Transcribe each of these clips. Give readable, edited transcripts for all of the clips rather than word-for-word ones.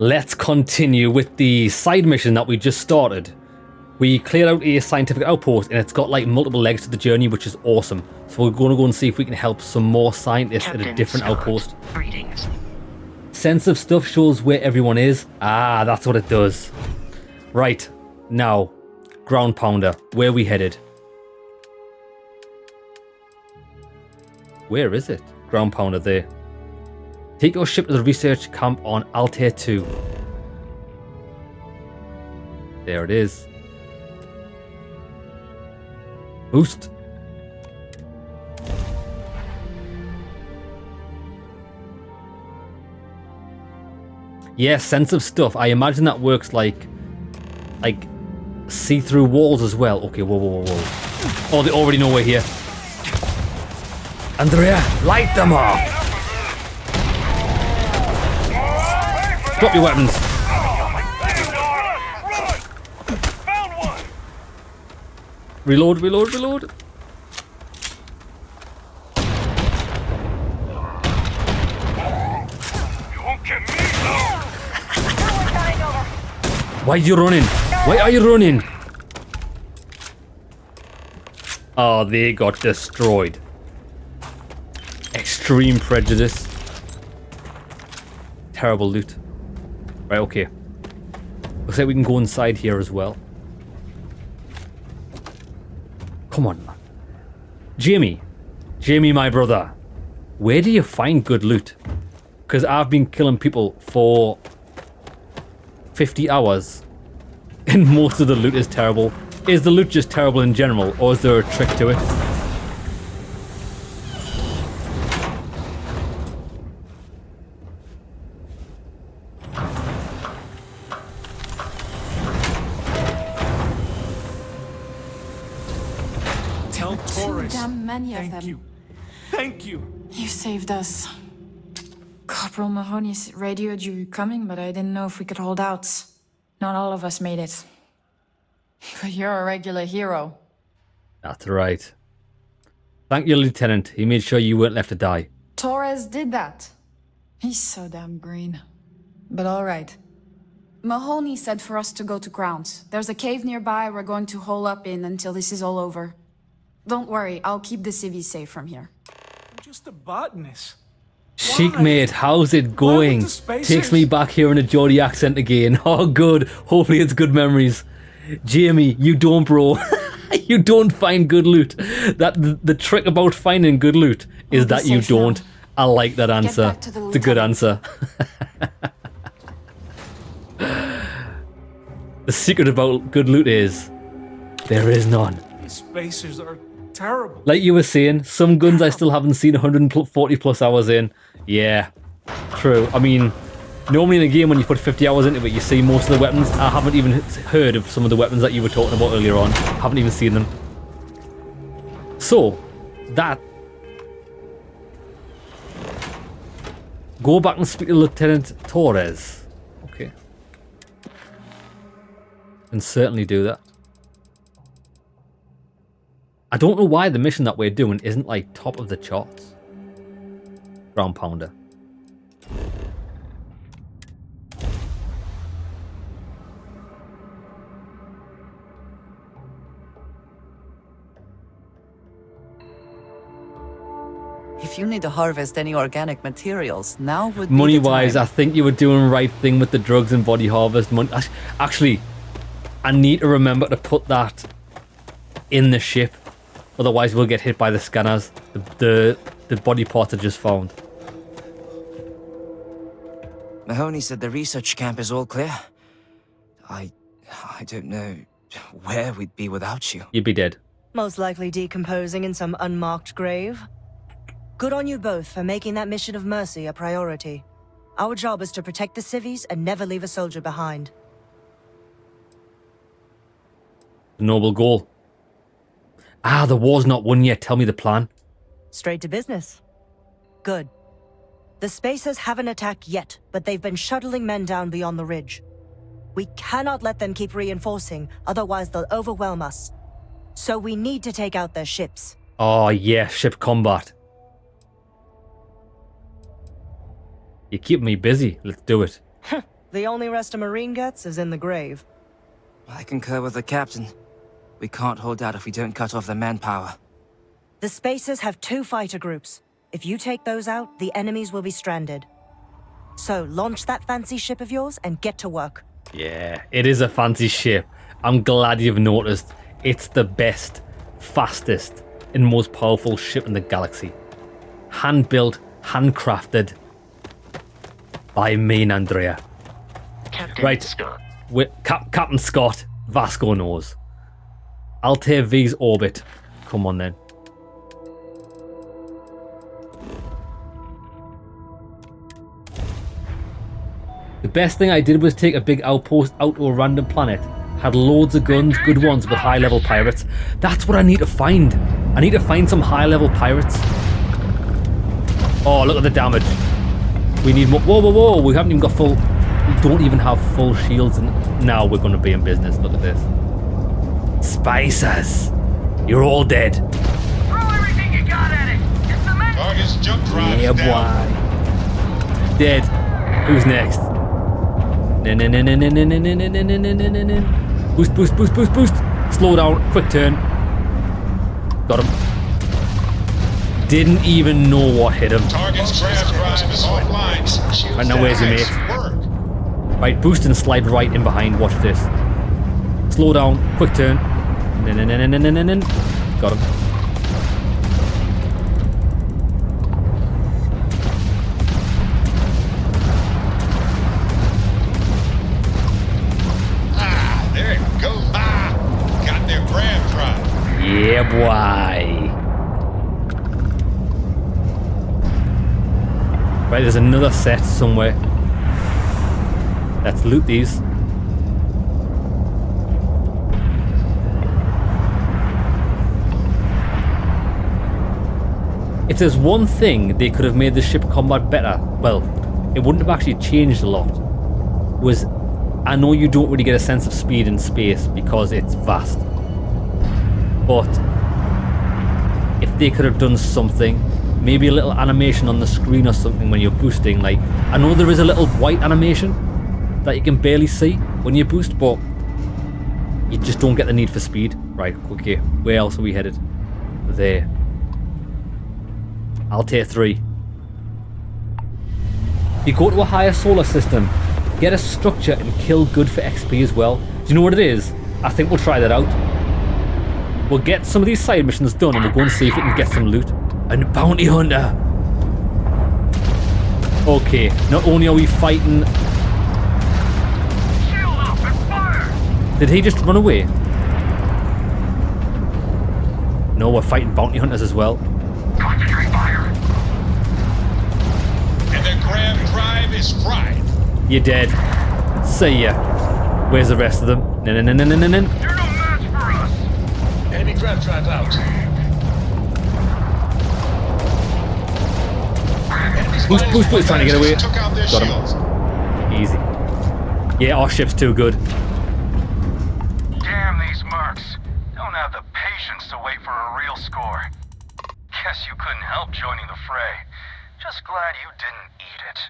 Let's continue with the side mission that we just started. We cleared out a scientific outpost and it's got like multiple legs to the journey, which is awesome. So we're going to go and see if we can help some more scientists at a different outpost. Greetings. Sense of stuff shows where everyone is. Ah, that's what it does. Right, now, Groundpounder, where are we headed? Where is it? Groundpounder there. Take your ship to the research camp on Altair 2. There it is. Boost. Yeah, sense of stuff. I imagine that works like see-through walls as well. Okay, whoa. Oh, they already know we're here. Andrea, light them up! Drop your weapons. Reload. Why are you running? Why are you running? Oh, they got destroyed. Extreme prejudice. Terrible loot. Right, okay. Looks like we can go inside here as well. Come on, man. Jamie, my brother. Where do you find good loot? Because I've been killing people for 50 hours and most of the loot is terrible. Is the loot just terrible in general, or is there a trick to it? Tell Torres. Too damn many of them. Thank you. Thank you. You saved us. Corporal Mahoney radioed you coming, but I didn't know if we could hold out. Not all of us made it. But you're a regular hero. That's right. Thank you, Lieutenant. He made sure you weren't left to die. Torres did that. He's so damn green. But all right. Mahoney said for us to go to Grounds. There's a cave nearby we're going to hole up in until this is all over. Don't worry, I'll keep the civvies safe from here. I'm just a botanist. Chic mate, how's it going? Takes me back here in a Geordie accent again. Oh good, hopefully it's good memories. Jamie, you don't, bro. You don't find good loot. The trick about finding good loot is that you don't. I like that answer. It's a good answer. The secret about good loot is there is none. These spacers are terrible. Like you were saying, some guns I still haven't seen 140 plus hours in. Yeah, true. I mean, normally in a game when you put 50 hours into it, you see most of the weapons. I haven't even heard of some of the weapons that you were talking about earlier on. Haven't even seen them. So, that... Go back and speak to Lieutenant Torres. Okay. Can certainly do that. I don't know why the mission that we're doing isn't like top of the charts. Groundpounder. If you need to harvest any organic materials, now would be the time. Money-wise, I think you were doing the right thing with the drugs and body harvest. Actually, I need to remember to put that in the ship. Otherwise, we'll get hit by the scanners. The body parts are just found. Mahoney said the research camp is all clear. I don't know where we'd be without you. You'd be dead. Most likely decomposing in some unmarked grave. Good on you both for making that mission of mercy a priority. Our job is to protect the civvies and never leave a soldier behind. A noble goal. Ah, the war's not won yet. Tell me the plan. Straight to business. Good. The Spacers haven't attacked yet, but they've been shuttling men down beyond the ridge. We cannot let them keep reinforcing, otherwise they'll overwhelm us. So we need to take out their ships. Oh yeah, ship combat. You're keeping me busy. Let's do it. The only rest a Marine gets is in the grave. I concur with the captain. We can't hold out if we don't cut off their manpower. The Spacers have 2 fighter groups. If you take those out, the enemies will be stranded. So launch that fancy ship of yours and get to work. Yeah, it is a fancy ship. I'm glad you've noticed. It's the best, fastest, and most powerful ship in the galaxy. Hand-built, handcrafted by me and Andrea. Captain Right, Scott. Captain Scott, Vasco knows. Altair V's orbit. Come on then. The best thing I did was take a big outpost out to a random planet. Had loads of guns, good ones with high-level pirates. That's what I need to find. I need to find some high-level pirates. Oh, look at the damage. We need more. Whoa, whoa, whoa. We haven't even got full... We don't even have full shields. And now we're going to be in business. Look at this. Spicers. You're all dead. Throw everything you got at it. It's the man. Target's jump drive Yeah, down. boy. Dead. Who's next? Boost, boost, boost, boost, boost. Slow down. Quick turn. Got him. Didn't even know what hit him. Target's grav drive is offline. Right, now where's your mate? Work. Right, boost and slide right in behind. Watch this. Slow down. Quick turn. Got him. There it goes. Got their grav drive. Yeah, boy. Right, there's another set somewhere. Let's loot these. If there's one thing they could have made the ship combat better, well, it wouldn't have actually changed a lot, was I know you don't really get a sense of speed in space because it's vast. But if they could have done something, maybe a little animation on the screen or something when you're boosting, like, I know there is a little white animation that you can barely see when you boost, but you just don't get the need for speed. Right, okay, where else are we headed? There. Altair 3. You go to a higher solar system, get a structure and kill good for XP as well. Do you know what it is? I think we'll try that out. We'll get some of these side missions done and we'll go and see if we can get some loot. And a bounty hunter! Okay, not only are we fighting... Shield up and fire. Did he just run away? No, we're fighting bounty hunters as well. Concentrate fire. And their grav drive is fried. You're dead. See ya. Where's the rest of them? No. You're no match for us. Enemy grav drive out. Boost, trying to get away. Took out their Got shields. him. Easy. Yeah, our ship's too good. Damn these mercs. Don't have the patience to wait for a real score. Guess you couldn't help joining the fray. Just glad you didn't eat it.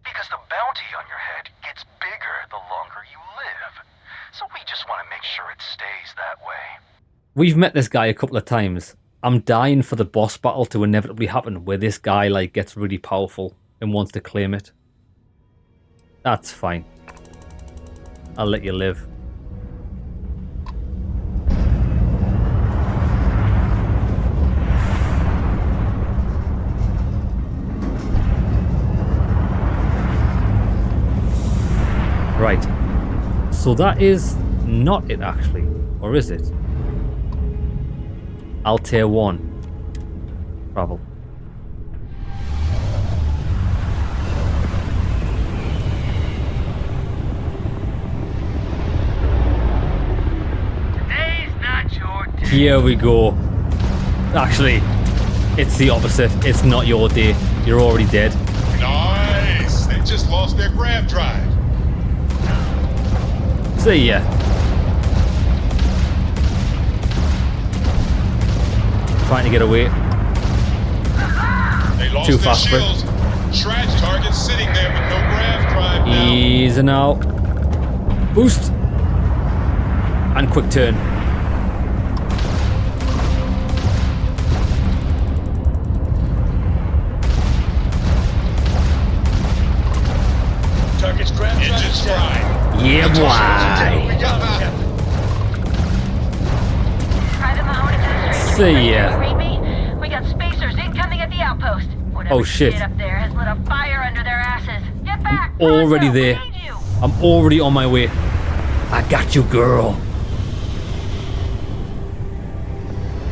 Because the bounty on your head gets bigger the longer you live. So we just want to make sure it stays that way. We've met this guy a couple of times. I'm dying for the boss battle to inevitably happen where this guy like gets really powerful and wants to claim it. That's fine. I'll let you live. Right. So that is not it actually. Or is it? Altair 1. Travel. Today's not your day. Here we go. Actually, it's the opposite. It's not your day. You're already dead. Nice. They just lost their grav drive. See ya. Trying to get away. They lost Too their fast for it. shields. Tragic. Target sitting there with no grav drive. Easy now. Boost. And quick turn. Target's ground Engine's fried. Yeah, boy. We got Private Mahoney Administration. See ya. Read me? We got spacers incoming at the outpost. Whatever Oh, shit. Up there has lit a fire under their asses. Get back. Already Pronto, there. we need you. I'm already on my way. I got you, girl.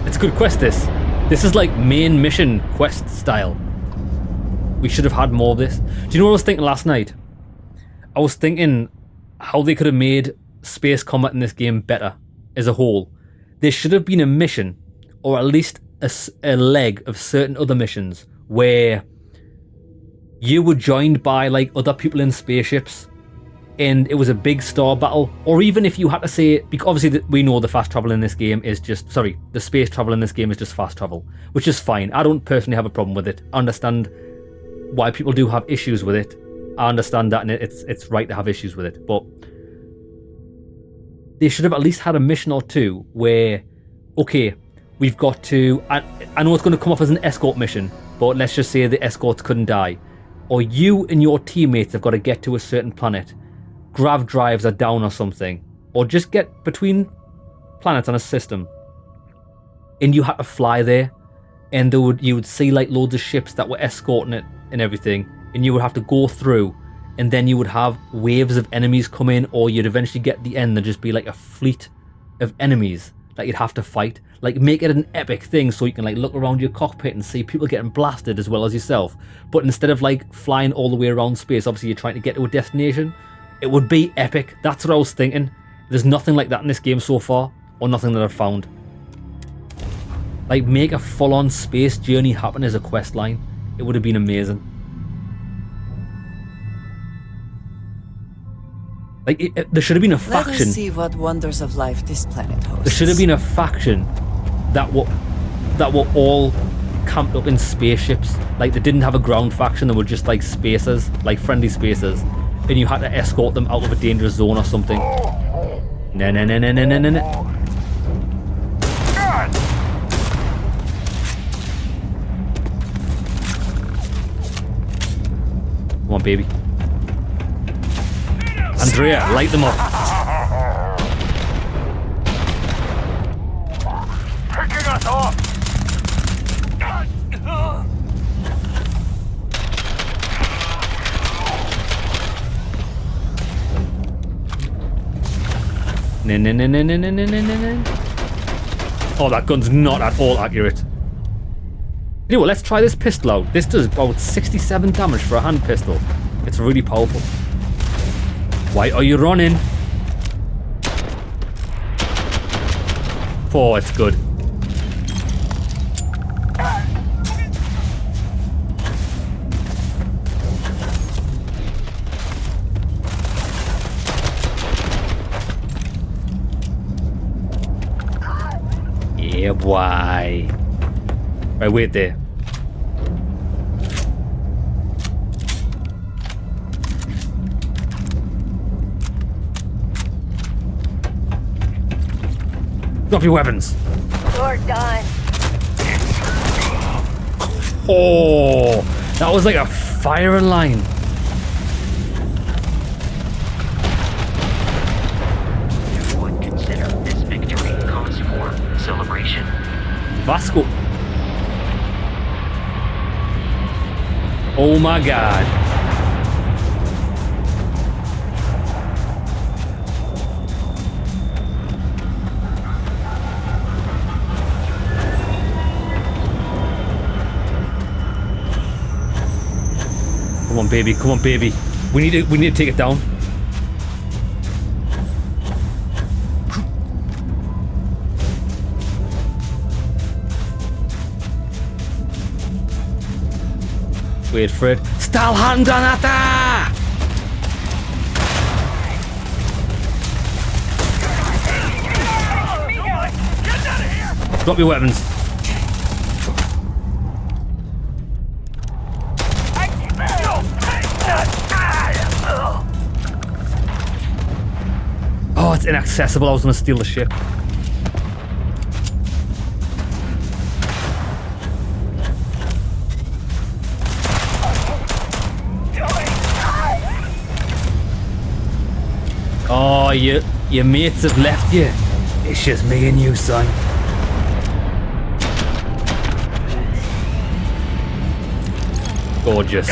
It's a good quest, this. This is like main mission quest style. We should have had more of this. Do you know what I was thinking last night? I was thinking how they could have made space combat in this game better as a whole. There should have been a mission, or at least a leg of certain other missions where you were joined by like other people in spaceships and it was a big star battle, or even if you had to say, because obviously we know the fast travel in this game is just, the space travel in this game is just fast travel, which is fine. I don't personally have a problem with it. I understand why people do have issues with it. I understand that, and it's right to have issues with it, but they should have at least had a mission or two where, okay, we've got to, I know it's going to come off as an escort mission, but let's just say the escorts couldn't die, or you and your teammates have got to get to a certain planet, grav drives are down or something, or just get between planets on a system, and you had to fly there, and you would see like loads of ships that were escorting it and everything, and you would have to go through, and then you would have waves of enemies come in, or you'd eventually get to the end and just be like a fleet of enemies that you'd have to fight. Like, make it an epic thing so you can like look around your cockpit and see people getting blasted as well as yourself. But instead of like flying all the way around space, obviously you're trying to get to a destination, it would be epic. That's what I was thinking. There's nothing like that in this game so far, or nothing that I've found. Like, make a full-on space journey happen as a quest line. It would have been amazing. Like, there should have been a faction. Let us see what wonders of life this planet hosts. There should have been a faction that were all camped up in spaceships. Like, they didn't have a ground faction. They were just like spacers, like friendly spacers, and you had to escort them out of a dangerous zone or something. No. Come on, baby. Andrea, light them up. Picking us off! No. Oh, that gun's not at all accurate. You know what, let's try this pistol out. This does about 67 damage for a hand pistol. It's really powerful. Why are you running? Oh, it's good. Yeah, boy. Right, wait there. Drop your weapons. You're done. Oh, that was like a firing line. Would consider this victory cause for celebration. Vasco. Oh my god. Come on, baby. We need to take it down. Wait for it. Stalhandranata! Drop your weapons. that's inaccessible. I was gonna steal the ship. Oh, your mates have left you. It's just me and you, son. Gorgeous.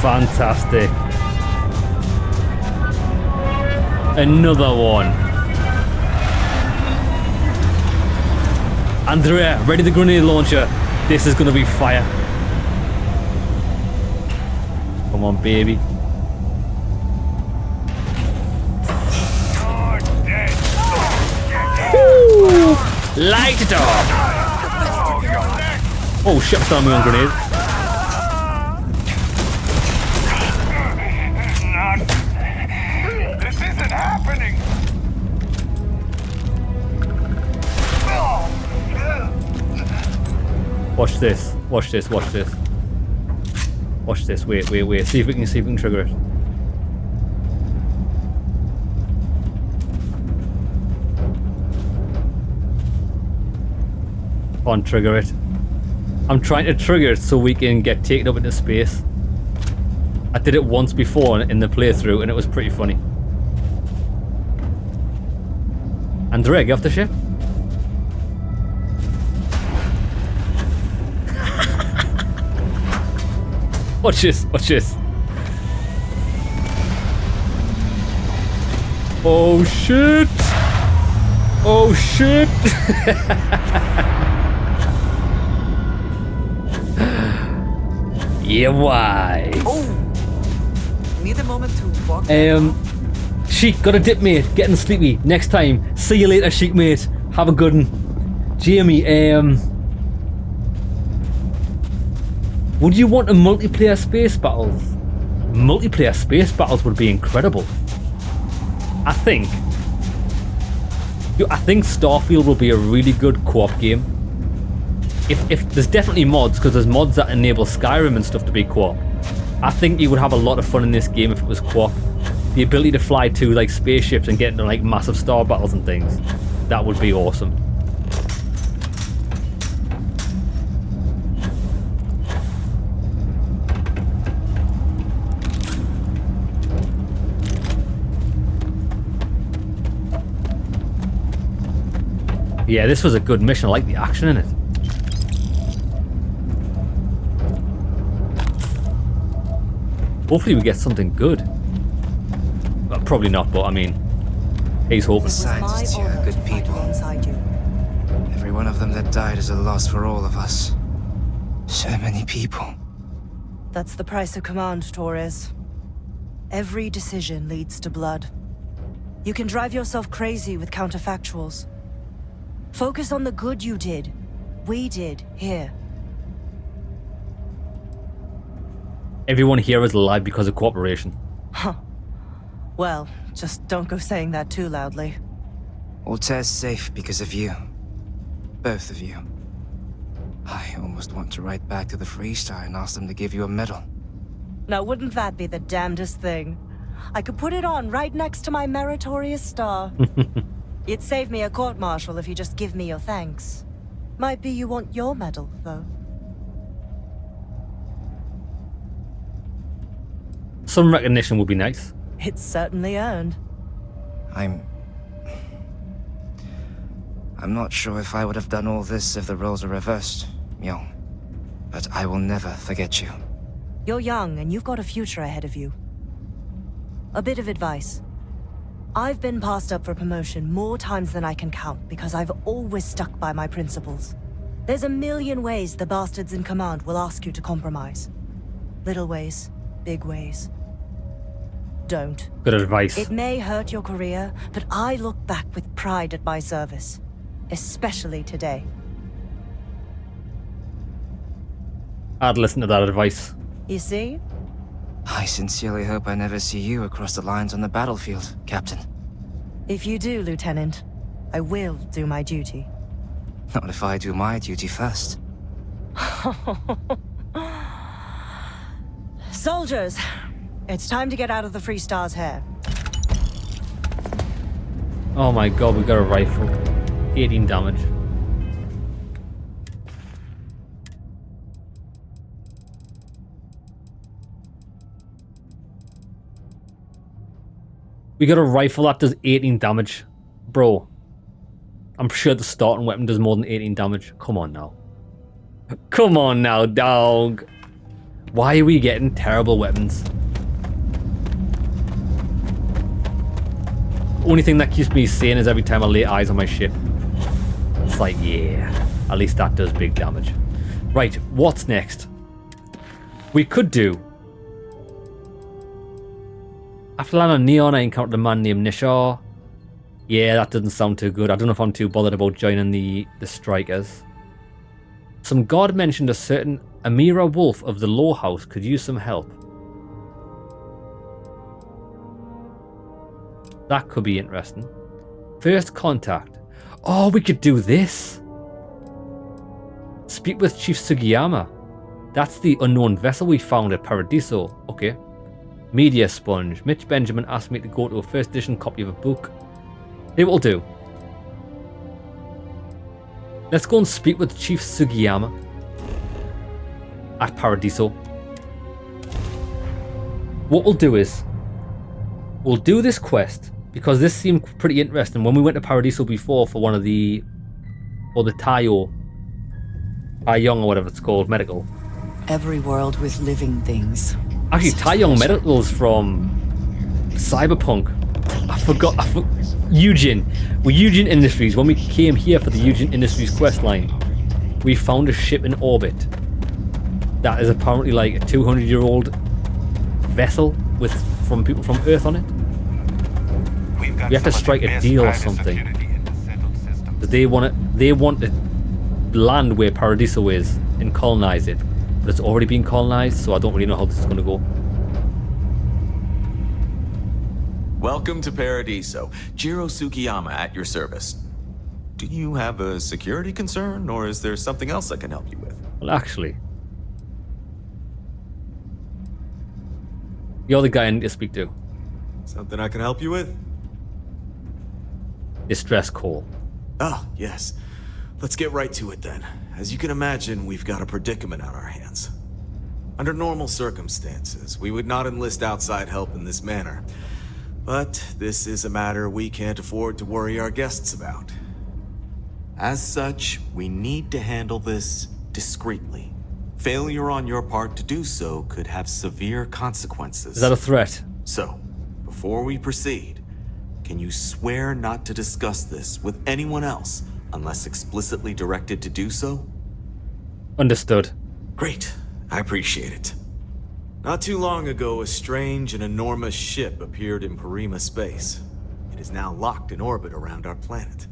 Fantastic. Another one. Andrea, ready the grenade launcher. This is gonna be fire. Come on, baby. Woo! Light it up. Oh shit, starting me on grenade. This isn't happening. Watch this. Watch this. Watch this. Watch this. Wait. See if we can trigger it. Come on, trigger it. I'm trying to trigger it so we can get taken up into space. I did it once before in the playthrough and it was pretty funny. Andrea, get off the ship. Watch this, watch this. Oh shit! Oh shit! Yeah, why? Oh! Need a moment to walk. Sheik, got a dip, mate. Getting sleepy. Next time. See you later, Sheik, mate. Have a good one. Jamie, would you want a multiplayer space battles? Multiplayer space battles would be incredible. I think Starfield will be a really good co-op game. If there's definitely mods, because there's mods that enable Skyrim and stuff to be co-op. I think you would have a lot of fun in this game if it was co-op. The ability to fly to like spaceships and get into like massive star battles and things. That would be awesome. Yeah, this was a good mission. I like the action in it. Hopefully we get something good. Well, probably not, but I mean, he's hoping. Besides, it's your good people. Every one of them that died is a loss for all of us. So many people. That's the price of command, Torres. Every decision leads to blood. You can drive yourself crazy with counterfactuals. Focus on the good you did. We did here. Everyone here is alive because of cooperation. Huh. Well, just don't go saying that too loudly. Altair's safe because of you. Both of you. I almost want to write back to the Freestar and ask them to give you a medal. Now, wouldn't that be the damnedest thing? I could put it on right next to my meritorious star. You'd save me a court-martial if you just give me your thanks. Might be you want your medal, though. Some recognition would be nice. It's certainly earned. I'm not sure if I would have done all this if the roles were reversed, Myung. But I will never forget you. You're young, and you've got a future ahead of you. A bit of advice. I've been passed up for promotion more times than I can count because I've always stuck by my principles. There's a million ways the bastards in command will ask you to compromise. Little ways, big ways. Don't. Good advice. It may hurt your career, but I look back with pride at my service. Especially today. I'd listen to that advice. You see? I sincerely hope I never see you across the lines on the battlefield, Captain. If you do, Lieutenant, I will do my duty. Not if I do my duty first. Soldiers, it's time to get out of the Free Star's hair. Oh my god, we got a rifle. 18 damage. We got a rifle that does 18 damage. Bro. I'm sure the starting weapon does more than 18 damage. Come on now. Come on now, dog. Why are we getting terrible weapons? Only thing that keeps me sane is every time I lay eyes on my ship. It's like, yeah, at least that does big damage. Right, what's next? We could do... After landing on Neon, I encountered a man named Nishar. Yeah, that doesn't sound too good. I don't know if I'm too bothered about joining the strikers. Some god mentioned a certain Amira Wolf of the Law House could use some help. That could be interesting. First contact. Oh, we could do this. Speak with Chief Sugiyama. That's the unknown vessel we found at Paradiso. Okay. Media Sponge. Mitch Benjamin asked me to go to a first edition copy of a book. It will do. Let's go and speak with Chief Sugiyama at Paradiso. What we'll do is we'll do this quest because this seemed pretty interesting when we went to Paradiso before for one of the Taiyong or whatever it's called, medical. Every world with living things. Actually, Taiyong Medical's from Cyberpunk. I forgot. Eugene. With Eugene Industries, when we came here for the Eugene Industries quest line, we found a ship in orbit that is apparently like a 200-year-old vessel with people from Earth on it. We have to strike a deal or something. Because they want to land where Paradiso is and colonize it. But it's already been colonized, so I don't really know how this is going to go. Welcome to Paradiso. Jiro Sukiyama at your service. Do you have a security concern, or is there something else I can help you with? Well, actually, you're the guy I need to speak to. Something I can help you with? Distress call. Ah, yes. Let's get right to it then. As you can imagine, we've got a predicament on our hands. Under normal circumstances, we would not enlist outside help in this manner. But this is a matter we can't afford to worry our guests about. As such, we need to handle this discreetly. Failure on your part to do so could have severe consequences. Is that a threat? So, before we proceed, can you swear not to discuss this with anyone else unless explicitly directed to do so? Understood. Great. I appreciate it. Not too long ago, a strange and enormous ship appeared in Parima space. It is now locked in orbit around our planet.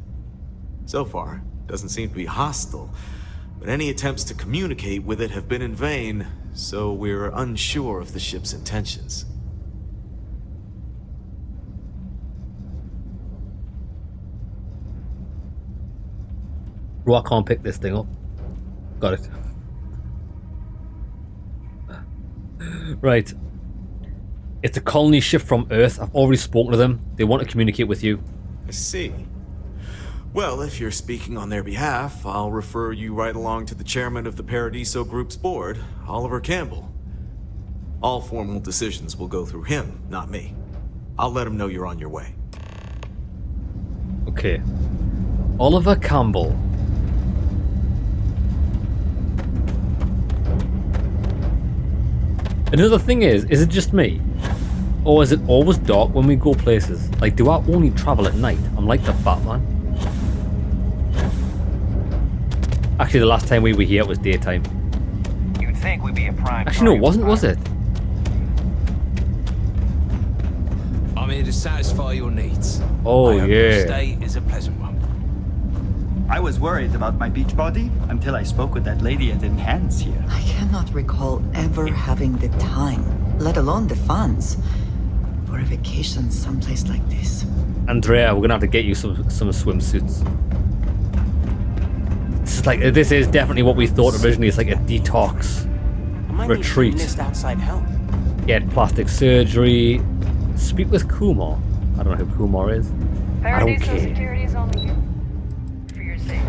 So far, it doesn't seem to be hostile, but any attempts to communicate with it have been in vain, so we're unsure of the ship's intentions. Bro, I can't pick this thing up. Got it. Right. It's a colony ship from Earth. I've already spoken to them. They want to communicate with you. I see. Well, if you're speaking on their behalf, I'll refer you right along to the chairman of the Paradiso Group's board, Oliver Campbell. All formal decisions will go through him, not me. I'll let him know you're on your way. Okay. Oliver Campbell. Another thing is it just me? Or is it always dark when we go places? Like, do I only travel at night? I'm like the Batman. Actually, the last time we were here, it was daytime. You'd think we'd be a prime. Actually, no, it wasn't, was it? I'm here to satisfy your needs. Oh, I hope yeah. Your stay is a pleasant one. I was worried about my beach body until I spoke with that lady at Enhance here. I cannot recall ever having the time, let alone the funds, for a vacation someplace like this. Andrea, we're gonna have to get you some swimsuits. This is definitely what we thought originally. It's like a detox retreat. Enlist outside help. Get plastic surgery. Speak with Kumar. I don't know who Kumar is. I don't care. Security is only here for your safety.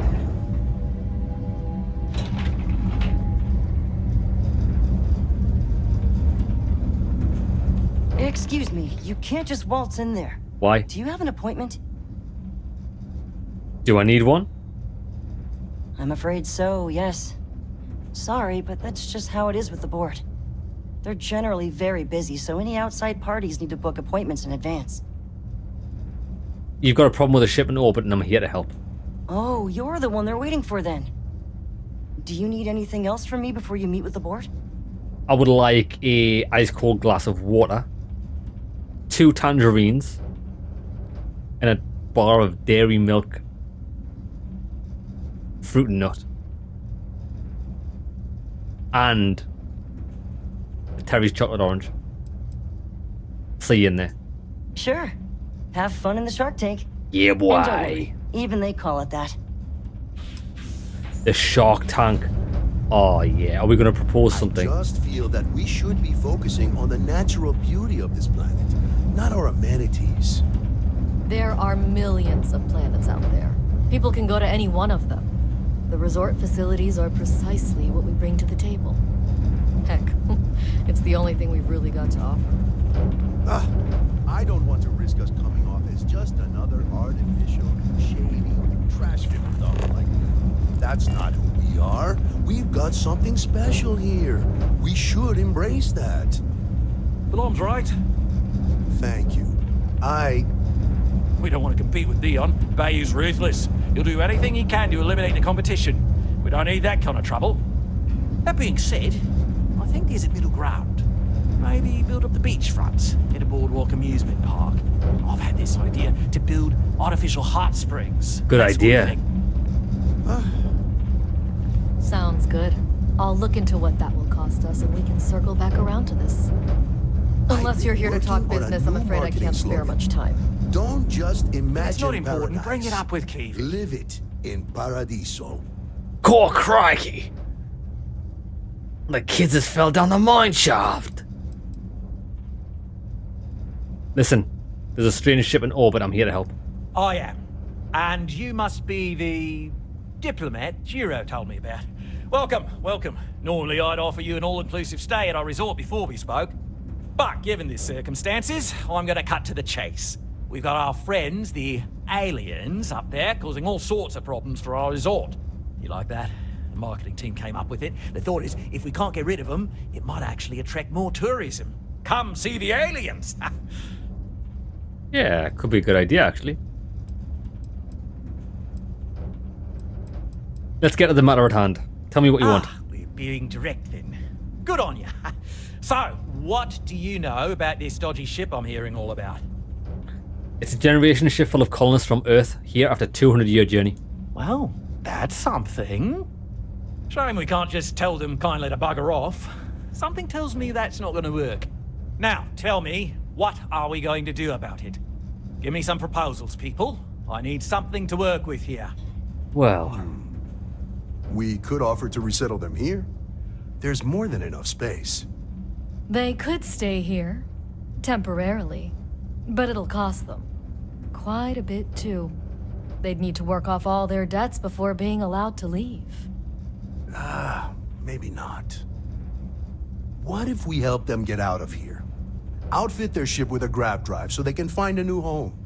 Excuse me, you can't just waltz in there. Why? Do you have an appointment? Do I need one? I'm afraid so, yes. Sorry, but that's just how it is with the board. They're generally very busy, so any outside parties need to book appointments in advance. You've got a problem with a ship in orbit and I'm here to help. Oh, you're the one they're waiting for then. Do you need anything else from me before you meet with the board? I would like a ice cold glass of water, 2 tangerines, and a bar of dairy milk fruit and nut. And a Terry's chocolate orange. See you in there. Sure. Have fun in the shark tank. Yeah, boy. And don't worry, even they call it that. The shark tank. Oh, yeah. Are we going to propose something? I just feel that we should be focusing on the natural beauty of this planet, not our amenities. There are millions of planets out there. People can go to any one of them. The resort facilities are precisely what we bring to the table. Heck, it's the only thing we've really got to offer. I don't want to risk us coming off as just another artificial, shady, trash-filled dog like you. That's not who we are. We've got something special here. We should embrace that. Blom's right. Thank you. We don't want to compete with Dion. Bayou's ruthless. He'll do anything he can to eliminate the competition. We don't need that kind of trouble. That being said, I think there's a middle ground. Maybe build up the beachfront in a boardwalk amusement park. I've had this idea to build artificial hot springs. Good idea. Sounds good. I'll look into what that will cost us and we can circle back around to this. Unless you're here to talk business, I'm afraid I can't spare much time. Don't just imagine It's not important. paradise. Bring it up with Keith. Live it in Paradiso. Core crikey! The kids just fell down the mine shaft. Listen, there's a strange ship in orbit. I'm here to help. I am. And you must be the diplomat Jiro told me about. Welcome, welcome. Normally I'd offer you an all-inclusive stay at our resort before we spoke. But given the circumstances, I'm gonna cut to the chase. We've got our friends, the aliens, up there, causing all sorts of problems for our resort. You like that? The marketing team came up with it. The thought is, if we can't get rid of them, it might actually attract more tourism. Come see the aliens! Yeah, could be a good idea, actually. Let's get to the matter at hand. Tell me what you want. We're being direct then. Good on you. So, what do you know about this dodgy ship I'm hearing all about? It's a generation ship full of colonists from Earth, here after a 200-year journey. Well, that's something. Shame we can't just tell them kindly to bugger off. Something tells me that's not going to work. Now, tell me, what are we going to do about it? Give me some proposals, people. I need something to work with here. Well... We could offer to resettle them here. There's more than enough space. They could stay here, temporarily, but it'll cost them. Quite a bit, too. They'd need to work off all their debts before being allowed to leave. Maybe not. What if we help them get out of here? Outfit their ship with a grav drive so they can find a new home.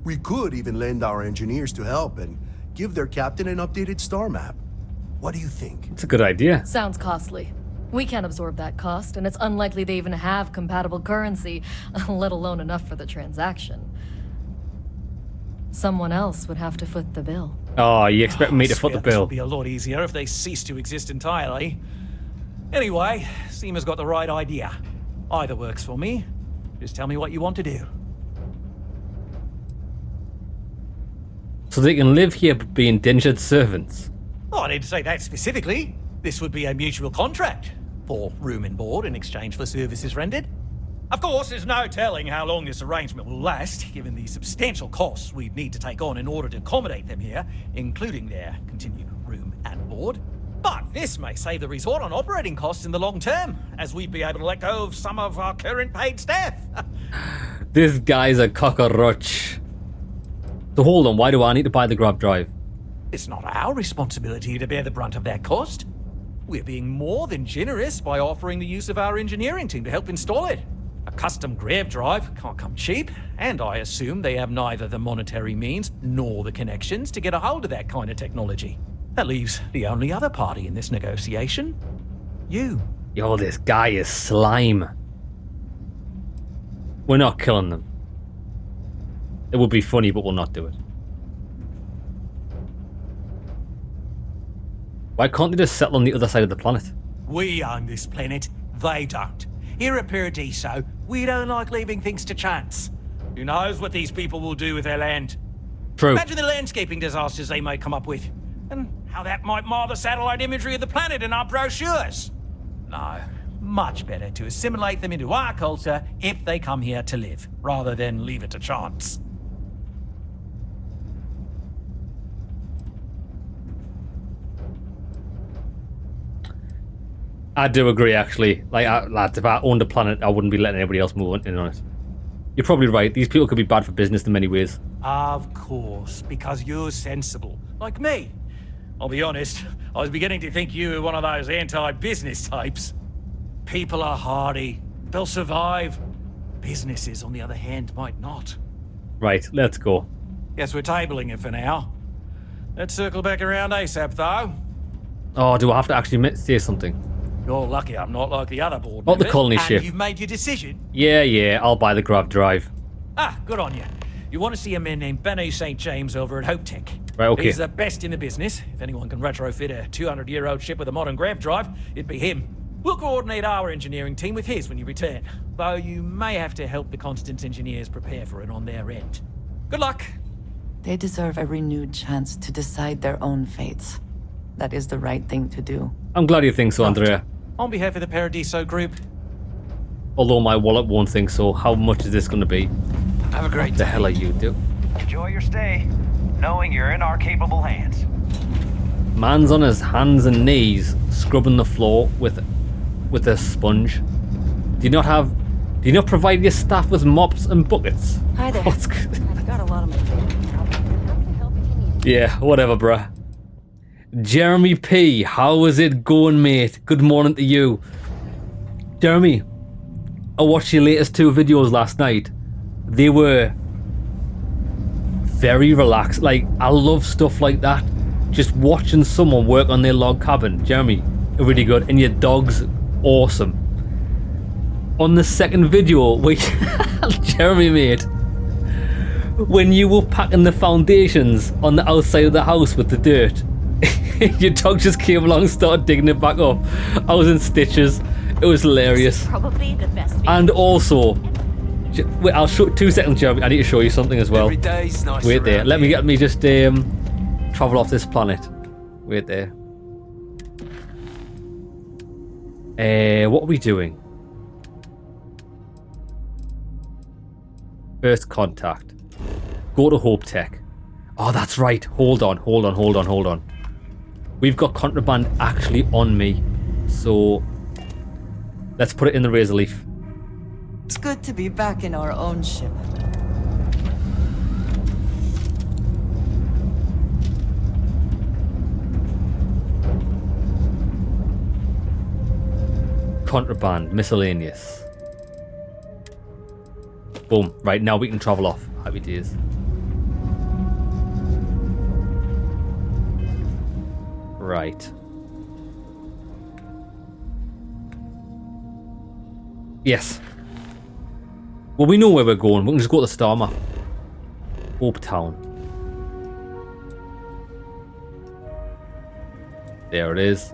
We could even lend our engineers to help and give their captain an updated star map. What do you think? It's a good idea. Sounds costly. We can't absorb that cost, and it's unlikely they even have compatible currency, let alone enough for the transaction. Someone else would have to foot the bill. Oh, you expect me to foot the This bill? would be a lot easier if they ceased to exist entirely. Anyway, Seema's got the right idea. Either works for me. Just tell me what you want to do. So they can live here but be indentured servants. Oh, I didn't say that specifically. This would be a mutual contract for room and board in exchange for services rendered. Of course, there's no telling how long this arrangement will last, given the substantial costs we'd need to take on in order to accommodate them here, including their continued room and board. But this may save the resort on operating costs in the long term, as we'd be able to let go of some of our current paid staff. This guy's a cockroach. So hold on, why do I need to buy the grab drive? It's not our responsibility to bear the brunt of that cost. We're being more than generous by offering the use of our engineering team to help install it. A custom grav drive can't come cheap, and I assume they have neither the monetary means nor the connections to get a hold of that kind of technology. That leaves the only other party in this negotiation. You. Yo, this guy is slime. We're not killing them. It would be funny, but we'll not do it. Why can't they just settle on the other side of the planet? We own this planet, they don't. Here at Paradiso, we don't like leaving things to chance. Who knows what these people will do with their land? True. Imagine the landscaping disasters they may come up with, and how that might mar the satellite imagery of the planet in our brochures. No, much better to assimilate them into our culture if they come here to live, rather than leave it to chance. I do agree, actually. Like, lads, if I owned a planet, I wouldn't be letting anybody else move in on it. You're probably right. These people could be bad for business in many ways. Of course, because you're sensible, like me. I'll be honest, I was beginning to think you were one of those anti-business types. People are hardy. They'll survive. Businesses, on the other hand, might not. Right, let's go. Guess we're tabling it for now. Let's circle back around ASAP, though. Oh, do I have to actually say something? You're lucky I'm not like the other board Not the members, colony and ship. You've made your decision. Yeah, I'll buy the grab drive. Ah, good on you. You want to see a man named Benny St. James over at Hope Tech. Right, okay. He's the best in the business. If anyone can retrofit a 200-year-old ship with a modern grav drive, it'd be him. We'll coordinate our engineering team with his when you return, though you may have to help the Constance engineers prepare for it on their end. Good luck. They deserve a renewed chance to decide their own fates. That is the right thing to do. I'm glad you think so, Andrea. On behalf of the Paradiso group. Although my wallet won't think so. How much is this going to be? Have a great What the hell are you doing? Enjoy your stay, knowing you're in our capable hands. Man's on his hands and knees, scrubbing the floor with a sponge. Do you not provide your staff with mops and buckets? Hi there. I've got a lot of my things. Happy to help if you need. Yeah, whatever, bruh. Jeremy P, how is it going, mate? Good morning to you. Jeremy, I watched your latest 2 videos last night. They were very relaxed. Like, I love stuff like that. Just watching someone work on their log cabin. Jeremy, really good. And your dog's awesome. On the second video, Jeremy, mate, when you were packing the foundations on the outside of the house with the dirt, your dog just came along and started digging it back up. I was in stitches. It was hilarious. Probably the best. And also, wait, I'll show 2 seconds, Jeremy. I need to show you something as well. Every day's nice. Wait there. Let me just travel off this planet. Wait there. What are we doing? First contact. Go to Hope Tech. Oh, that's right. Hold on. We've got contraband actually on me. So let's put it in the Razor Leaf. It's good to be back in our own ship. Contraband, miscellaneous. Boom. Right, now we can travel off. Happy days. Right. Yes. Well, we know where we're going. We can just go to the star map. Hope Town. There it is.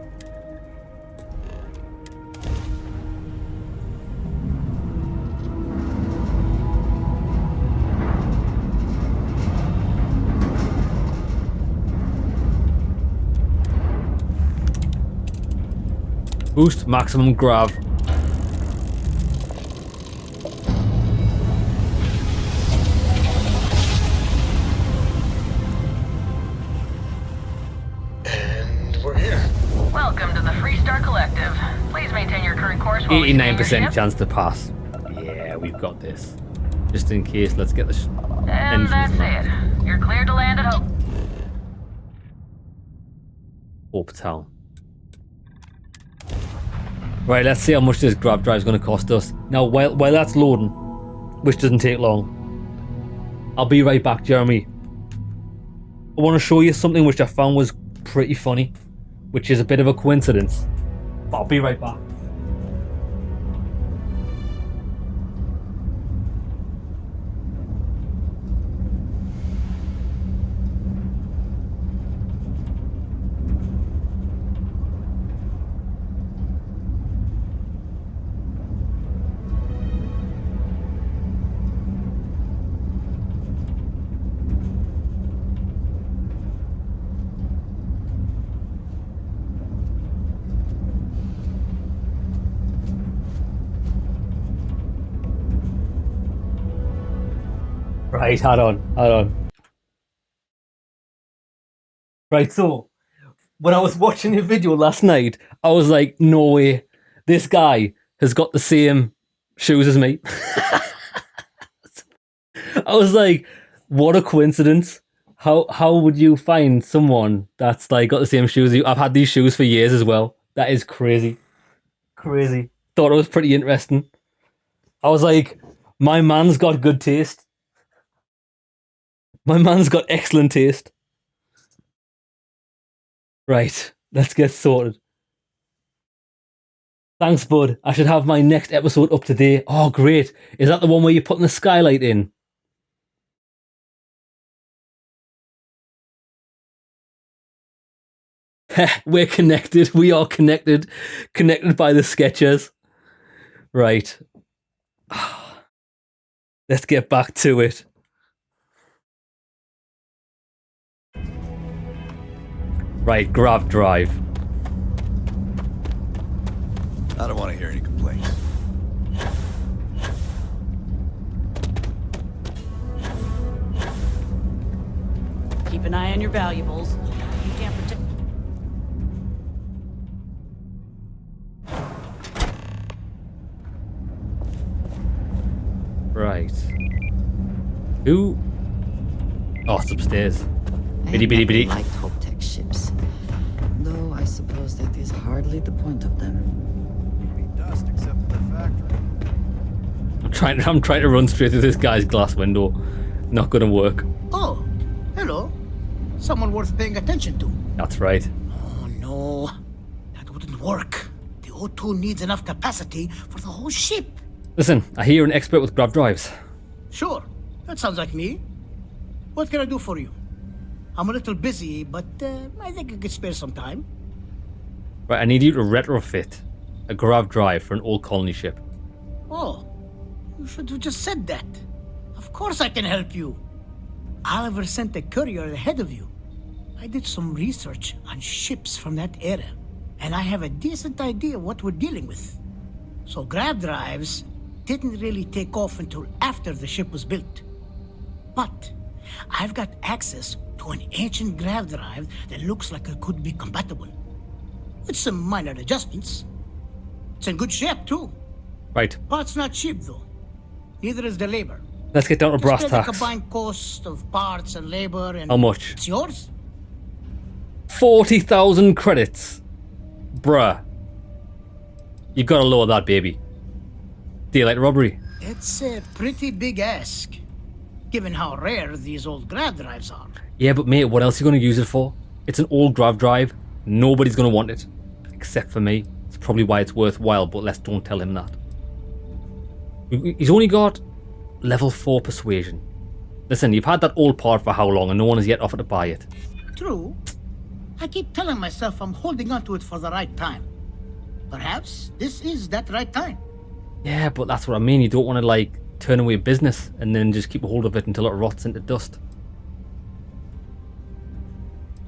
Boost maximum grav. And we're here. active. Please maintain your current course while we scan your 89% ship. chance to pass. Yeah, we've got this. Just in case, let's get the And that's it. You're cleared to land at Hope Town. Right, let's see how much this grab drive is going to cost us. Now, while that's loading, which doesn't take long, I'll be right back, Jeremy. I want to show you something which I found was pretty funny, which is a bit of a coincidence. But I'll be right back. Right, hold on. Right, so when I was watching your video last night, I was like, no way, this guy has got the same shoes as me. I was like, what a coincidence. How would you find someone that's like got the same shoes as you? I've had these shoes for years as well. That is crazy. Crazy. Thought it was pretty interesting. I was like, my man's got good taste. My man's got excellent taste. Right, let's get sorted. Thanks, bud. I should have my next episode up today. Oh, great. Is that the one where you're putting the skylight in? We're connected. We are connected. Connected by the sketches. Right. Let's get back to it. Right, grab drive. I don't want to hear any complaints. Keep an eye on your valuables. You can't protect. Right. Who? Oh, it's upstairs. Biddy, biddy, biddy. Light Hoptech ships. Though I suppose that is hardly the point of them. Dust except for the factory. I'm trying to run straight through this guy's glass window. Not gonna work. Oh, hello. Someone worth paying attention to. That's right. Oh no, that wouldn't work. The O2 needs enough capacity for the whole ship. Listen, I hear you're an expert with grab drives. Sure, that sounds like me. What can I do for you? I'm a little busy, but I think I could spare some time. Right, I need you to retrofit a grab drive for an old colony ship. Oh, you should have just said that. Of course I can help you. Oliver sent a courier ahead of you. I did some research on ships from that era, and I have a decent idea what we're dealing with. So grab drives didn't really take off until after the ship was built. But I've got access to an ancient grab drive that looks like it could be compatible. With some minor adjustments. It's in good shape too. Right. Parts not cheap though. Neither is the labor. Let's get down to brass Just pay the tacks. combined cost of parts and labor and How much? it's yours. 40,000 credits. Bruh. You gotta lower that, baby. Daylight robbery. It's a pretty big ask, given how rare these old grab drives are. Yeah, but mate, what else are you gonna use it for? It's an old grab drive. Nobody's gonna want it. Except for me. It's probably why it's worthwhile, but let's don't tell him that. He's only got level 4 persuasion. Listen, you've had that old part for how long and no one has yet offered to buy it? True. I keep telling myself I'm holding on to it for the right time. Perhaps this is that right time. Yeah, but that's what I mean. You don't want to, like, turn away business and then just keep a hold of it until it rots into dust.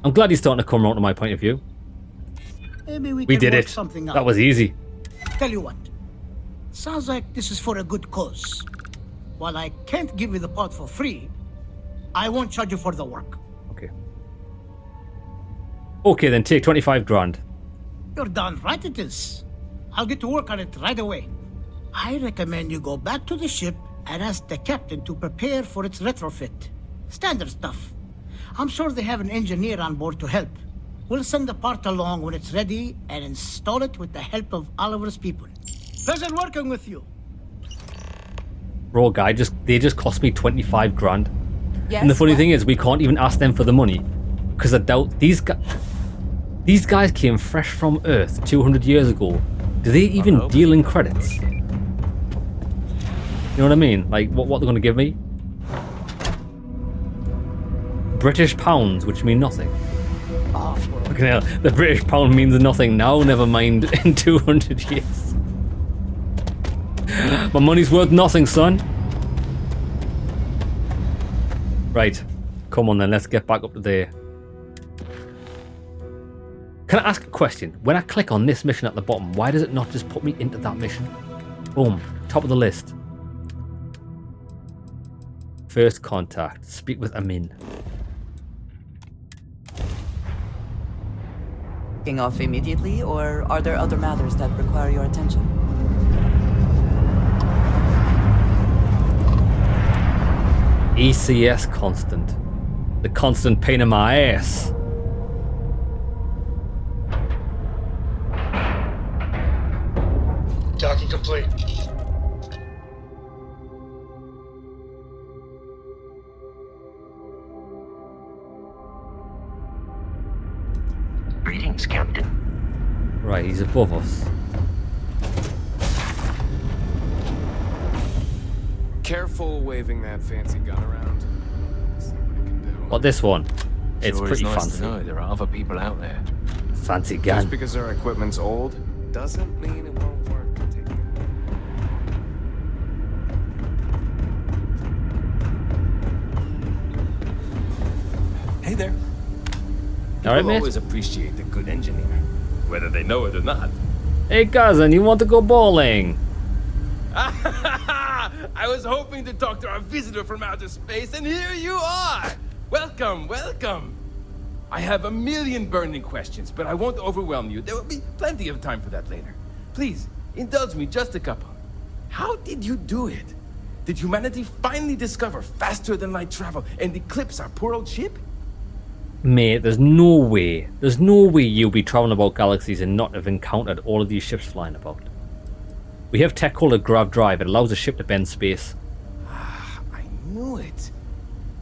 I'm glad he's starting to come around to my point of view. Maybe we We can did work it. something out. That was easy. Tell you what. Sounds like this is for a good cause. While I can't give you the part for free, I won't charge you for the work. Okay, then take 25 grand. You're darn right it is. I'll get to work on it right away. I recommend you go back to the ship and ask the captain to prepare for its retrofit. Standard stuff. I'm sure they have an engineer on board to help. We'll send the part along when it's ready and install it with the help of Oliver's people. Pleasure working with you. Bro, guy, they just cost me 25 grand. Yes, And the funny thing is, we can't even ask them for the money. Because I doubt these guys came fresh from Earth 200 years ago. Do they even deal in credits? You know what I mean? Like, what they're going to give me? British pounds, which mean nothing. Fucking hell, the British pound means nothing now, never mind in 200 years. My money's worth nothing, son. Right, come on then, let's get back up to there. Can I ask a question? When I click on this mission at the bottom, why does it not just put me into that mission? Boom, top of the list. First contact, speak with Amin. Kicking off immediately, or are there other matters that require your attention? ECS constant. The constant pain in my ass. Docking complete. Greetings, Captain. Right, he's above us. Careful waving that fancy gun around. See what it can do. What, this one? It's Sure, pretty nice fancy. to know there are other people out there. Fancy gun. Just because our equipment's old doesn't mean it won't work. Hey there. All right, People mate. always appreciate a good engineer, whether they know it or not. Hey, cousin, you want to go bowling? I was hoping to talk to our visitor from outer space, and here you are! Welcome, welcome! I have a million burning questions, but I won't overwhelm you. There will be plenty of time for that later. Please, indulge me just a couple. How did you do it? Did humanity finally discover faster than light travel and eclipse our poor old ship? Mate, there's no way. There's no way you'll be traveling about galaxies and not have encountered all of these ships flying about. We have tech called a grav drive. It allows a ship to bend space. I knew it.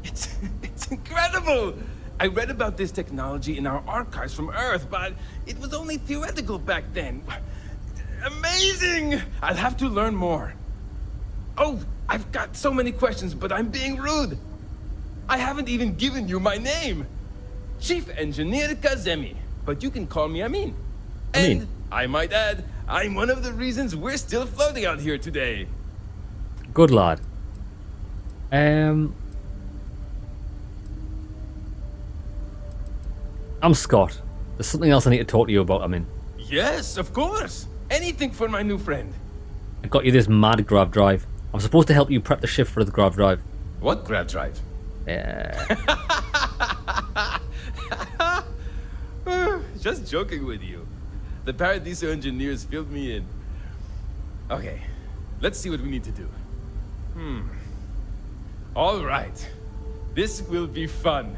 It's incredible! I read about this technology in our archives from Earth, but it was only theoretical back then. Amazing! I'll have to learn more. Oh, I've got so many questions, but I'm being rude. I haven't even given you my name. Chief Engineer Kazemi, but you can call me Amin. And I might add, I'm one of the reasons we're still floating out here today. Good lad. I'm Scott. There's something else I need to talk to you about, Amin. Yes, of course. Anything for my new friend. I got you this mad grav drive. I'm supposed to help you prep the ship for the grav drive. What grav drive? Yeah. Just joking with you. The Paradiso engineers filled me in. Okay, let's see what we need to do. All right. This will be fun.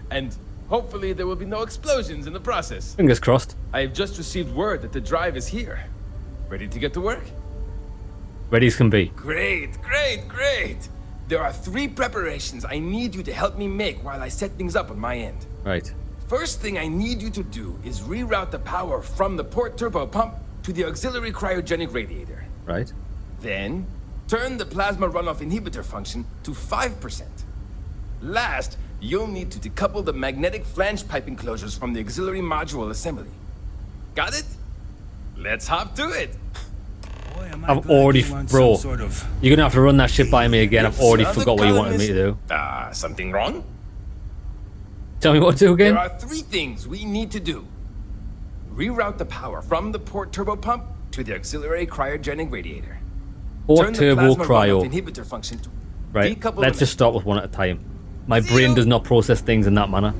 And hopefully there will be no explosions in the process. Fingers crossed. I have just received word that the drive is here. Ready to get to work? Ready as can be. Great, great, great. There are 3 preparations I need you to help me make while I set things up on my end. Right. First thing I need you to do is reroute the power from the port turbo pump to the auxiliary cryogenic radiator. Right. Then, turn the plasma runoff inhibitor function to 5%. Last, you'll need to decouple the magnetic flange pipe enclosures from the auxiliary module assembly. Got it? Let's hop to it. I've already, bro. You're gonna have to run that shit by me again. I've already forgot what you wanted me to do. Something wrong? Tell me what to do again. There are 3 things we need to do. Reroute the power from the port turbo pump to the auxiliary cryogenic radiator. Port Turn the turbo plasma cryo. runoff inhibitor function to Right. decouple Let's the just start with one at a time. My brain does not process things in that manner.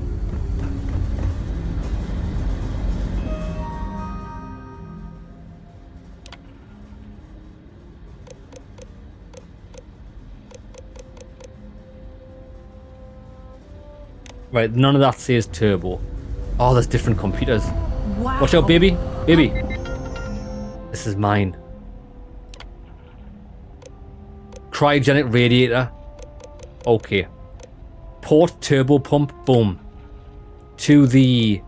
Right, none of that says turbo. Oh, there's different computers. Wow. Watch out, baby. Baby. This is mine. Cryogenic radiator. Okay. Port turbo pump. Boom. To the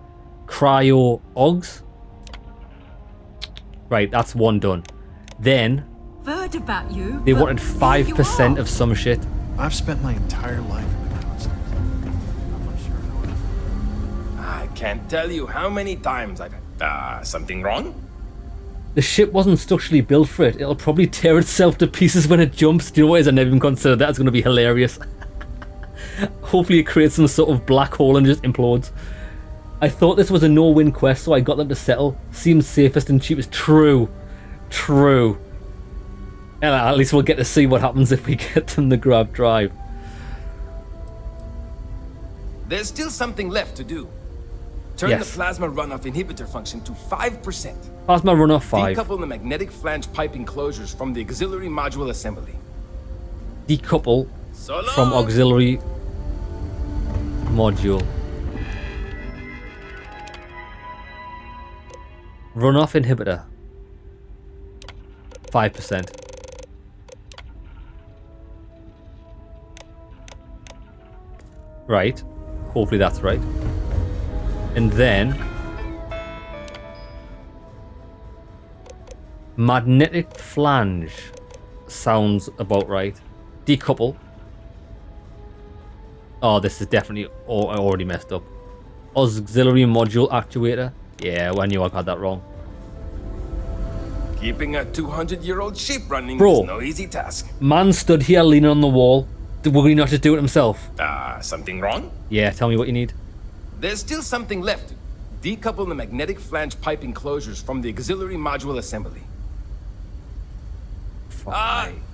cryo ogs. Right, that's one done. Then Heard about you. they but wanted here you 5% are. of some shit. I've spent my entire life in the mountains. I can't tell you how many times I've had. Something wrong? The ship wasn't structurally built for it. It'll probably tear itself to pieces when it jumps. Do you know what is? I never even considered that. It's going to be hilarious. Hopefully it creates some sort of black hole and just implodes. I thought this was a no-win quest, so I got them to settle. Seems safest and cheapest. True. True. And at least we'll get to see what happens if we get them to grab drive. There's still something left to do. Turn Yes. the plasma runoff inhibitor function to 5%. Plasma runoff 5. Decouple the magnetic flange pipe enclosures from the auxiliary module assembly. Decouple So long. from auxiliary module. Runoff inhibitor. 5%. Right. Hopefully that's right. And then magnetic flange sounds about right. Decouple. Oh, this is definitely already messed up. Auxiliary module actuator. Yeah, well, I knew I got that wrong. Keeping a 200-year-old ship running Bro. is no easy task. Man stood here leaning on the wall. Will he not just do it himself? Something wrong? Yeah, tell me what you need. There's still something left. Decouple the magnetic flange pipe enclosures from the auxiliary module assembly.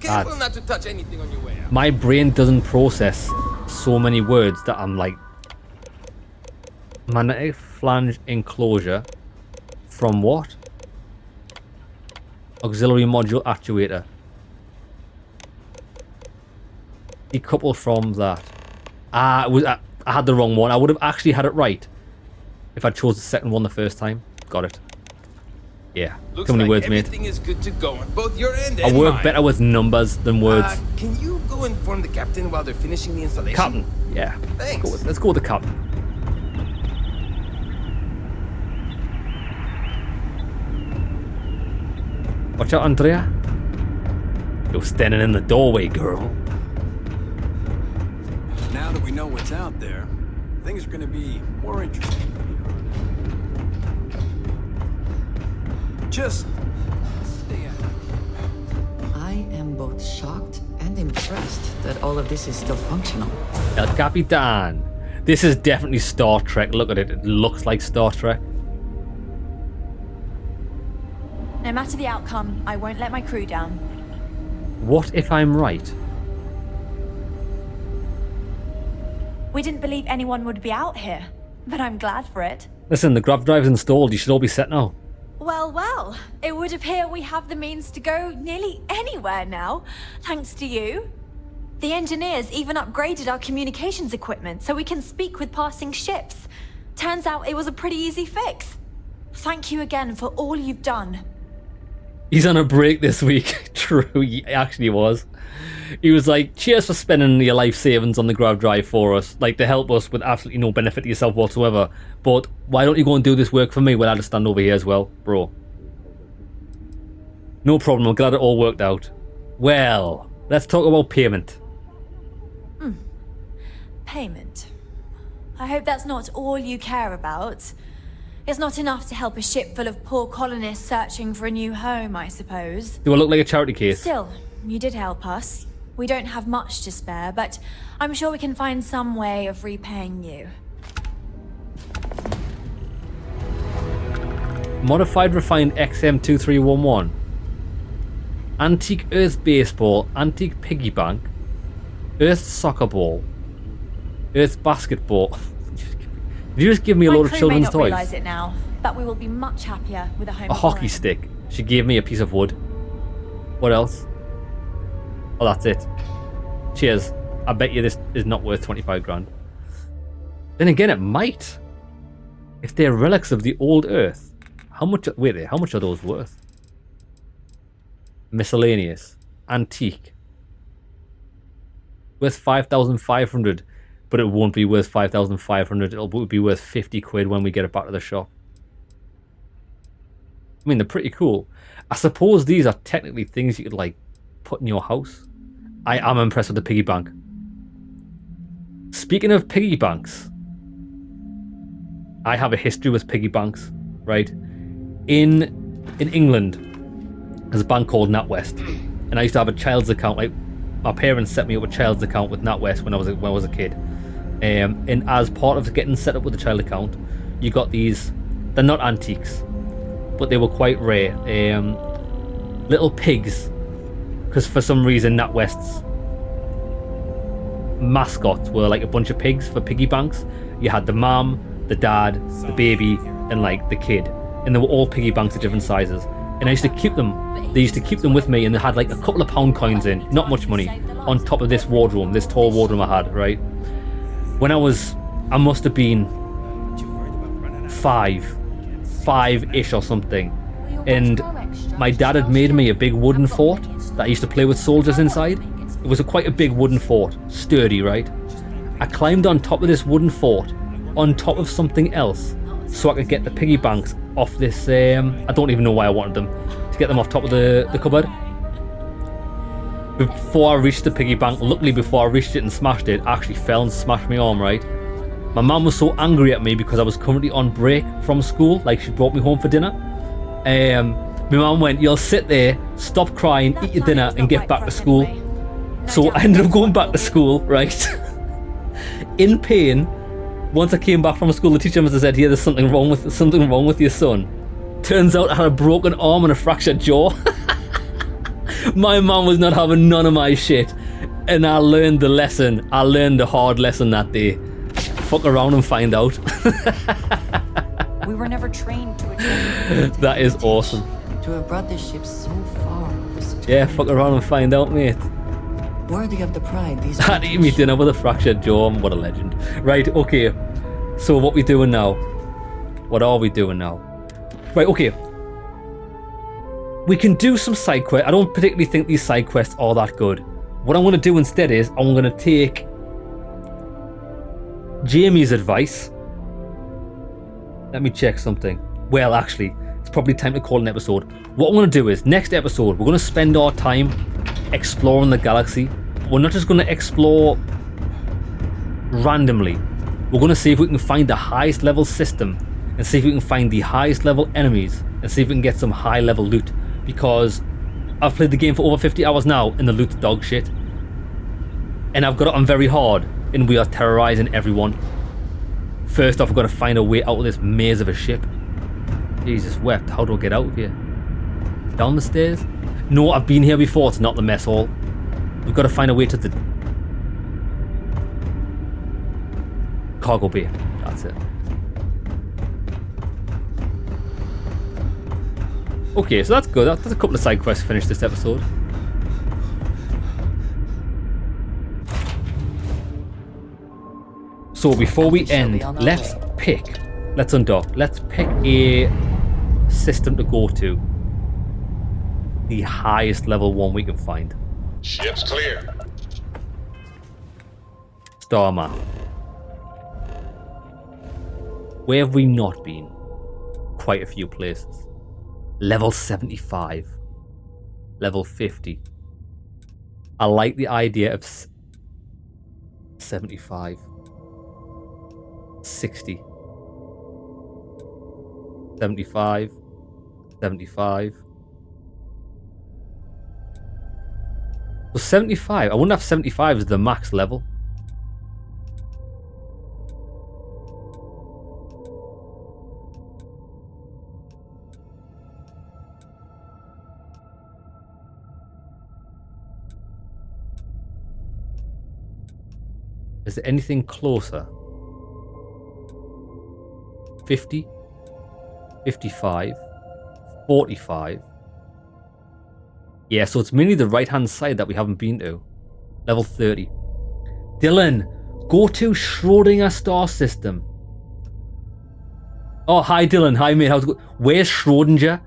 Careful not to touch anything on your way out. My brain doesn't process so many words that I'm like... Magnetic flange enclosure from what? Auxiliary module actuator. Decouple from that. I had the wrong one. I would have actually had it right if I chose the second one the first time. Got it. Yeah. Looks Too many like words, mate. everything is good to go on both your end I and work mine. better with numbers than words. Can you go inform the captain while they're finishing the installation? Captain. Yeah. Thanks. Let's go with the captain. Watch out, Andrea. You're standing in the doorway, girl. Now that we know what's out there, things are going to be more interesting. Just stay out. I am both shocked and impressed that all of this is still functional. El Capitan. This is definitely Star Trek. Look at it. It looks like Star Trek. No matter the outcome, I won't let my crew down. What if I'm right? We didn't believe anyone would be out here, but I'm glad for it. Listen, the grav drive's installed. You should all be set now. Well, well, it would appear we have the means to go nearly anywhere now, thanks to you. The engineers even upgraded our communications equipment so we can speak with passing ships. Turns out it was a pretty easy fix. Thank you again for all you've done. He's on a break this week. True, he actually was. He was like, cheers for spending your life savings on the grav drive for us, like to help us with absolutely no benefit to yourself whatsoever. But why don't you go and do this work for me when I just stand over here as well, bro? No problem, I'm glad it all worked out. Well, let's talk about payment. Payment. I hope that's not all you care about. It's not enough to help a ship full of poor colonists searching for a new home, I suppose. Do I look like a charity case? Still, you did help us. We don't have much to spare, but I'm sure we can find some way of repaying you. Modified refined XM2311. Antique Earth baseball, antique piggy bank, Earth soccer ball, Earth basketball. Did you just give me a load of children's My crew may not toys? realize it now, but we will be much happier with a home A of our hockey own. stick. She gave me a piece of wood. What else? Oh, that's it. Cheers. I bet you this is not worth 25 grand. Then again, it might. If they're relics of the old Earth. How much are those worth? Miscellaneous. Antique. Worth 5,500. But it won't be worth 5,500. It'll be worth 50 quid when we get it back to the shop. I mean, they're pretty cool. I suppose these are technically things you could, like, put in your house. I am impressed with the piggy bank. Speaking of piggy banks, I have a history with piggy banks, right? In England, there's a bank called NatWest, and I used to have a child's account. Like, my parents set me up a child's account with NatWest when I was a kid. And as part of getting set up with a child account, you got these. They're not antiques, but they were quite rare. Little pigs, because for some reason NatWest's mascots were like a bunch of pigs for piggy banks. You had the mum, the dad, the baby, and like the kid, and they were all piggy banks of different sizes. And I used to keep them. They used to keep them with me, and they had like a couple of pound coins in, not much money, on top of this wardrobe, this tall wardrobe I had, right? When I must have been five-ish or something, and my dad had made me a big wooden fort that I used to play with soldiers inside. It was quite a big wooden fort, sturdy, right? I climbed on top of this wooden fort, on top of something else, so I could get the piggy banks off this. I don't even know why I wanted them, to get them off top of the cupboard. Before I reached the piggy bank, luckily before I reached it and smashed it, I actually fell and smashed my arm, right? My mum was so angry at me because I was currently on break from school, like she brought me home for dinner. My mum went, "You'll sit there, stop crying, eat your dinner and get back to school." So I ended up going back to school, right? In pain. Once I came back from school, the teacher must have said, "Here, there's something wrong with your son." Turns out I had a broken arm and a fractured jaw. My mum was not having none of my shit, and I learned the lesson. I learned the hard lesson that day. Fuck around and find out. We were never trained to achieve. That is awesome. To have brought this ship so far. Yeah, fuck around and find out, mate. Worthy of the pride these I had to eat me dinner with a fractured jaw. What a legend. Right, okay. So what we doing now? What are we doing now? Right, okay. We can do some side quests. I don't particularly think these side quests are that good. What I'm going to do instead is I'm going to take Jamie's advice. Let me check something. Well, actually, it's probably time to call an episode. What I'm going to do is, next episode, we're going to spend our time exploring the galaxy. We're not just going to explore randomly. We're going to see if we can find the highest level system and see if we can find the highest level enemies and see if we can get some high level loot, because I've played the game for over 50 hours now and the loot's dog shit, and I've got it on very hard and we are terrorizing everyone. First off, we've got to find a way out of this maze of a ship. Jesus wept, how do I get out of here? Down the stairs? No, I've been here before. It's not the mess hall. We've got to find a way to the cargo bay. That's it. Okay, so that's good. That's a couple of side quests to finish this episode. So before we end, let's undock. Let's pick a system to go to. The highest level one we can find. Ship's clear. Star map. Where have we not been? Quite a few places. Level 75. Level 50. I like the idea of 75. 60. 75. 75. So 75. I wouldn't have 75 as the max level. Is there anything closer? 50, 55, 45. Yeah, so it's mainly the right hand side that we haven't been to. Level 30. Dylan, Go to Schrodinger star system. Oh, hi Dylan. Hi mate. How's it going? Where's Schrodinger?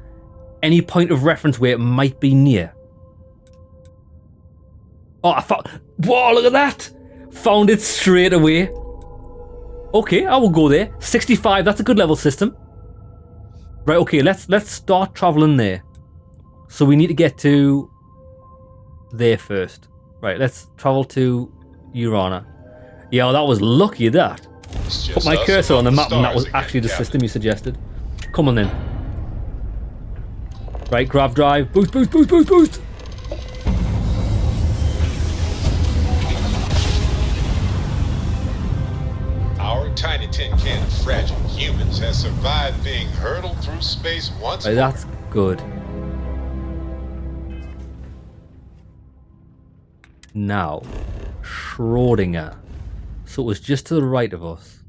Any point of reference where it might be near? Oh, I found... Whoa, look at that! Found it straight away. Okay, I will go there. 65, that's a good level system. Right, okay, let's start traveling there. So we need to get to there first. Right, let's travel to Urana. Yeah, that was lucky, that. Put my cursor on the map and that was actually the system you suggested. Come on then. Right, grav drive. Boost, boost, boost, boost, boost! Our tiny tin can of fragile humans has survived being hurtled through space once more. That's good. Now, Schrodinger. So it was just to the right of us.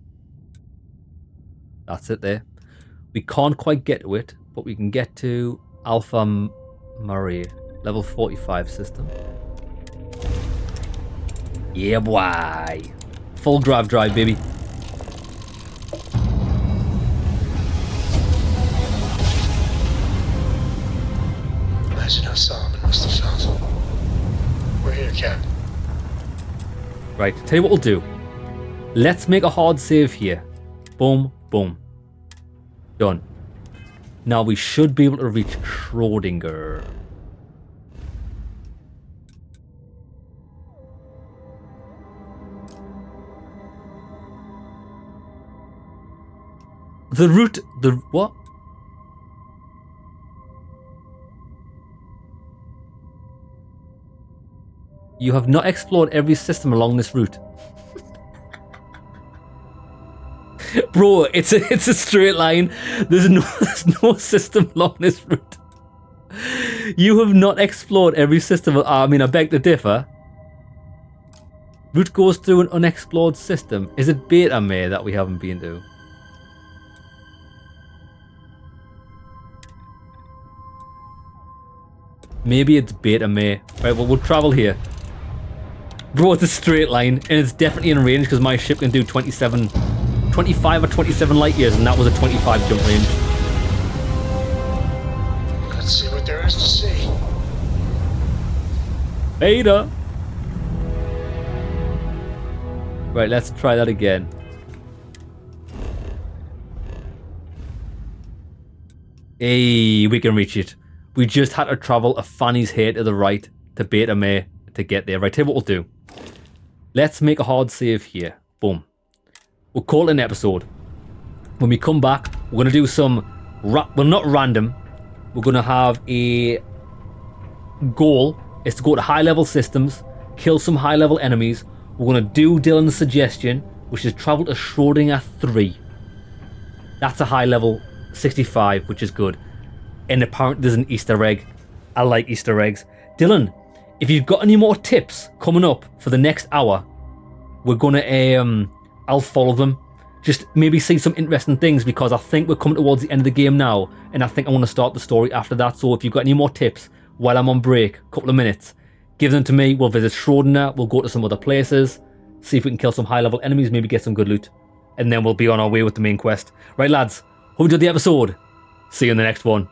That's it there. We can't quite get to it, but we can get to Alpha Marie, level 45 system. Yeah, boy. Full grav drive, baby. Imagine how Solomon must have felt. We're here, Captain. Right, tell you what we'll do. Let's make a hard save here. Boom, boom. Done. Now we should be able to reach Schrodinger. The route, what? You have not explored every system along this route. Bro, it's a straight line. There's no system along this route. You have not explored every system. I mean, I beg to differ. Route goes through an unexplored system. Is it Beta May that we haven't been to? Maybe it's Beta May. Right, well, we'll travel here. Bro, it's a straight line, and it's definitely in range because my ship can do 25 or 27 light years, and that was a 25 jump range. Let's see what there is to see. Beta! Right, let's try that again. Hey, we can reach it. We just had to travel a fanny's hair to the right to Beta May to get there. Right, tell you what we'll do. Let's make a hard save here. Boom. We'll call it an episode. When we come back, we're going to do some... well, not random. We're going to have a goal. It's to go to high-level systems, kill some high-level enemies. We're going to do Dylan's suggestion, which is travel to Schrodinger 3. That's a high-level 65, which is good. And apparently there's an Easter egg. I like Easter eggs. Dylan, if you've got any more tips coming up for the next hour, we're going to... I'll follow them. Just maybe see some interesting things, because I think we're coming towards the end of the game now, and I think I want to start the story after that. So if you've got any more tips while I'm on break, a couple of minutes, give them to me. We'll visit Schrodinger, we'll go to some other places, see if we can kill some high-level enemies, maybe get some good loot, and then we'll be on our way with the main quest. Right, lads, hope you enjoyed the episode. See you in the next one.